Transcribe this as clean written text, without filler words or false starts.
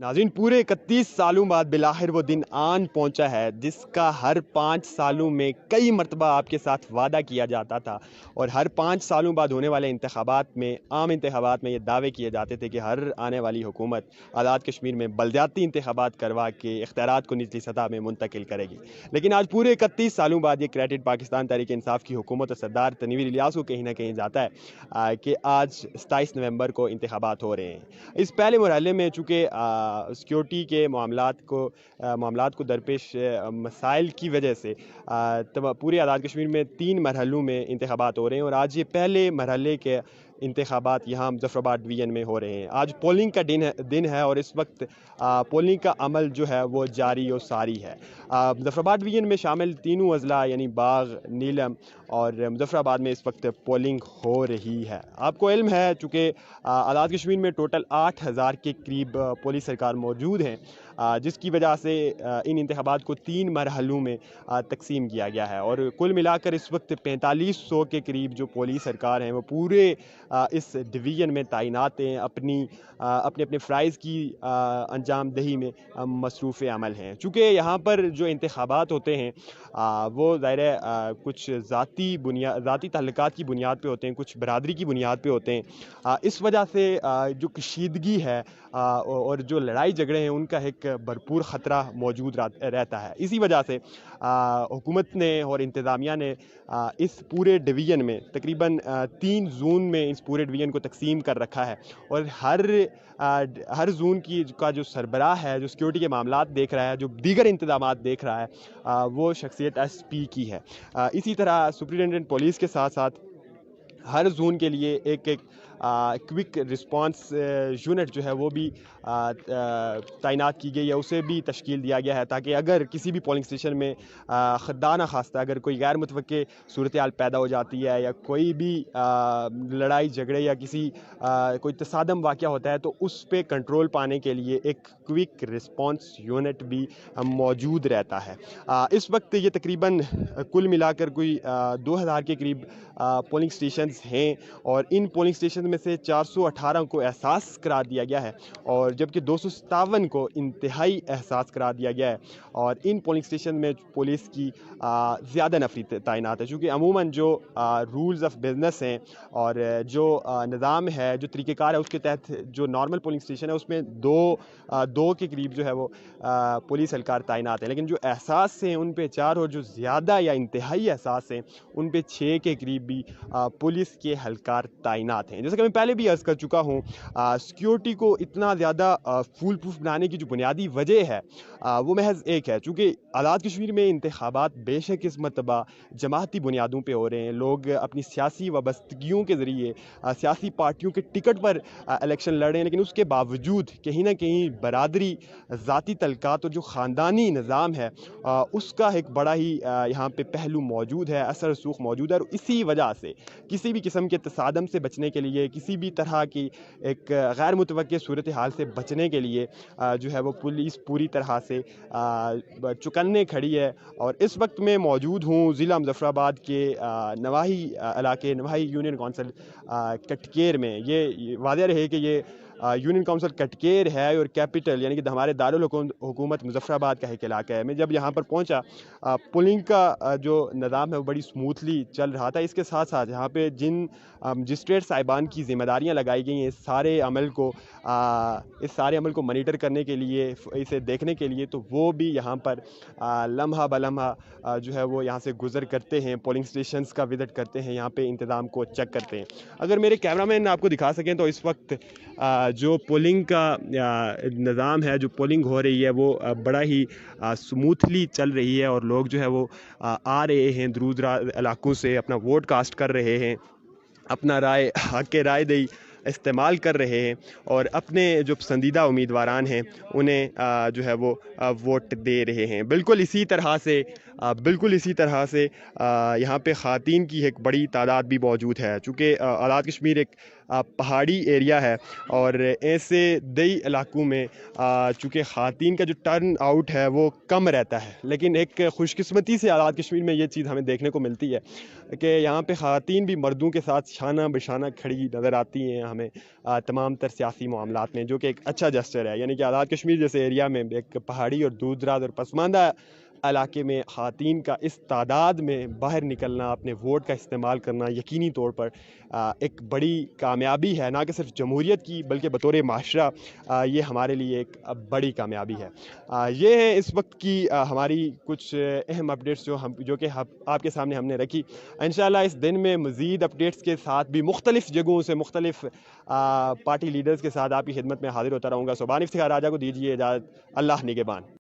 नाज़रीन, पूरे 31 सालों बाद बिलाखिर वो दिन आन पहुंचा है जिसका हर 5 सालों में कई मरतबा आपके साथ वादा किया जाता था। और हर 5 सालों बाद होने वाले इंतखाबात में, आम इंतखाबात में ये दावे किए जाते थे कि हर आने वाली हुकूमत आज़ाद कश्मीर में बलदियाती इंतखाबात करवा के इख्तियारात को निचली सतह में मुंतकिल करेगी। लेकिन आज पूरे 31 सालों बाद ये क्रेडिट पाकिस्तान तहरीक इंसाफ की हुकूमत और सरदार तनवीर इलियास को कहीं ना कहीं जाता है कि आज 27 नवंबर को इंतखाबात हो रहे हैं। इस पहले मरहले में चूँकि सिक्योरिटी के मामलात को दरपेश मसाइल की वजह से पूरे आज़ाद कश्मीर में 3 मरहलों में इंतखाबात हो रहे हैं और आज ये पहले मरहले के इंतखाबात यहाँ मुजफ्फराबाद डिवीज़न में हो रहे हैं। आज पोलिंग का दिन है और इस वक्त पोलिंग का अमल जो है वो जारी और सारी है। मुजफ्फराबाद डिवीज़न में शामिल तीनों अजला यानी बाग, नीलम और मुजफ्फराबाद में इस वक्त पोलिंग हो रही है। आपको इल्म है चूँकि आज़ाद कश्मीर में टोटल 8,000 के करीब पुलिस सरकार मौजूद हैं, जिसकी वजह से इन इंतखाबात को 3 मरहलों में तकसीम किया गया है और कुल मिलाकर इस वक्त 4500 के करीब जो पुलिस सरकार हैं वो पूरे इस डिवीज़न में तैनात हैं, अपने अपने फ़राइज़ की अंजाम दही में मसरूफ़ अमल हैं। चूँकि यहाँ पर जो इंतखाबात होते हैं वो ज़ाहिर है कुछ ज़ाती ताल्लुकात की बुनियाद पे होते हैं, कुछ बरादरी की बुनियाद पे होते हैं। इस वजह से जो कशीदगी है और जो लड़ाई झगड़े हैं उनका एक भरपूर ख़तरा मौजूद रहता है। इसी वजह से हुकूमत ने और इंतज़ामिया ने इस पूरे डिवीज़न में तकरीबन 3 ज़ोन में इस पूरे डिवीज़न को तकसीम कर रखा है और हर ज़ोन का जो सरबराह है, जो सिक्योरिटी के मामलात देख रहा है, जो दीगर इंतज़ामात देख रहा है, वो शख्सियत एसपी की है। इसी तरह सुपरिटेंडेंट पुलिस के साथ साथ हर जोन के लिए एक क्विक रिस्पांस यूनिट जो है वो भी तैनात की गई है, उसे भी तश्कील दिया गया है ताकि अगर किसी भी पोलिंग स्टेशन में खुदा न खास्ता अगर कोई गैर मुतवक्के सूरत हाल पैदा हो जाती है या कोई भी लड़ाई झगड़े या कोई तसादम वाक़या होता है तो उस पे कंट्रोल पाने के लिए एक क्विक रिस्पांस यूनिट भी मौजूद रहता है। इस वक्त ये तकरीबन कुल मिलाकर कोई 2000 के करीब पोलिंग स्टेशंस हैं और इन पोलिंग स्टेशन में से 418 को एहसास करार दिया गया है और जबकि 257 को इंतहाई एहसास करार दिया गया है। और इन पोलिंग स्टेशन में पुलिस की ज़्यादा नफरी तैनात है चूँकि अमूमन जो रूल्स ऑफ बिजनेस हैं और जो निज़ाम है, जो तरीक़ेकार है, उसके तहत जो नॉर्मल पोलिंग स्टेशन है उसमें दो के करीब जो है वो पुलिस एहलकार तैनात है, लेकिन जो एहसास हैं उन पे 4 और जो ज़्यादा या इंतहाई एहसास हैं उन पे 6 के करीब भी पुलिस के एहलकार तैनात हैं। जैसे कि मैं पहले भी अर्ज़ कर चुका हूँ, सिक्योरिटी को इतना ज़्यादा फूल प्रूफ बनाने की जो बुनियादी वजह है वो महज एक है, चूँकि आज़ाद कश्मीर में इंतखाबात बेशक इस मरतबा जमाती बुनियादों पे हो रहे हैं। लोग अपनी सियासी वाबस्तगियों के ज़रिए सियासी पार्टियों के टिकट पर इलेक्शन लड़ रहे हैं, लेकिन उसके बावजूद कहीं ना कहीं बरादरी, ज़ाती तल्कात और जो ख़ानदानी निज़ाम है उसका एक बड़ा ही यहाँ पे पहलू मौजूद है, असर रसूख मौजूद है। और इसी वजह से किसी भी किस्म के तसादम से बचने के लिए, किसी भी तरह की एक गैर मुतवक्के सूरत हाल से बचने के लिए जो है वो पुलिस पूरी तरह से चुकन्ने खड़ी है। और इस वक्त मैं मौजूद हूँ ज़िला मुजफ्फराबाद के नवाही इलाके, नवाही यूनियन कौंसिल कटकेर में। ये वाज़ेह रहे कि ये यूनियन काउंसिल कटकेर है और कैपिटल यानी कि हमारे दारुल हुकूमत मुजफ्फराबाद का एक इलाका है। मैं जब यहाँ पर पहुँचा पुलिंग का जो निज़ाम है वो बड़ी स्मूथली चल रहा था। इसके साथ साथ यहाँ पे जिन मजिस्ट्रेट साहिबान की ज़िम्मेदारियाँ लगाई गई हैं इस सारे अमल को मॉनिटर करने के लिए, इसे देखने के लिए, तो वो भी यहाँ पर लम्हा बलम्हा जो है वो यहाँ से गुज़र करते हैं, पोलिंग स्टेशंस का विज़िट करते हैं, यहाँ पे इंतज़ाम को चेक करते हैं। अगर मेरे कैमरामैन आपको दिखा सकें तो इस वक्त जो पोलिंग का निज़ाम है, जो पोलिंग हो रही है वो बड़ा ही स्मूथली चल रही है और लोग जो है वो आ रहे हैं दूर दराज इलाकों से, अपना वोट कास्ट कर रहे हैं, अपना हक़ राय दही इस्तेमाल कर रहे हैं और अपने जो पसंदीदा उम्मीदवारान हैं उन्हें जो है वो वोट दे रहे हैं। बिल्कुल इसी तरह से بالکل اسی طرح سے یہاں پہ خواتین کی ایک بڑی تعداد بھی موجود ہے، چونکہ آزاد کشمیر ایک پہاڑی ایریا ہے، اور ایسے دیہی علاقوں میں چونکہ خواتین کا جو ٹرن آؤٹ ہے وہ کم رہتا ہے، لیکن ایک خوش قسمتی سے آزاد کشمیر میں یہ چیز ہمیں دیکھنے کو ملتی ہے کہ یہاں پہ خواتین بھی مردوں کے ساتھ شانہ بشانہ کھڑی نظر آتی ہیں ہمیں تمام تر سیاسی معاملات میں، جو کہ ایک اچھا جسچر ہے. یعنی کہ آزاد کشمیر جیسے ایریا میں ایک پہاڑی اور دور دراز اور پسماندہ علاقے میں خواتین کا اس تعداد میں باہر نکلنا، اپنے ووٹ کا استعمال کرنا یقینی طور پر ایک بڑی کامیابی ہے، نہ کہ صرف جمہوریت کی بلکہ بطور معاشرہ یہ ہمارے لیے ایک بڑی کامیابی ہے. یہ ہے اس وقت کی ہماری کچھ اہم اپڈیٹس جو کہ آپ کے سامنے ہم نے رکھی. انشاءاللہ اس دن میں مزید اپڈیٹس کے ساتھ بھی مختلف جگہوں سے مختلف پارٹی لیڈرز کے ساتھ آپ کی خدمت میں حاضر ہوتا رہوں گا. صبح افتخار راجہ کو دیجیے اجازت. اللہ نگہبان.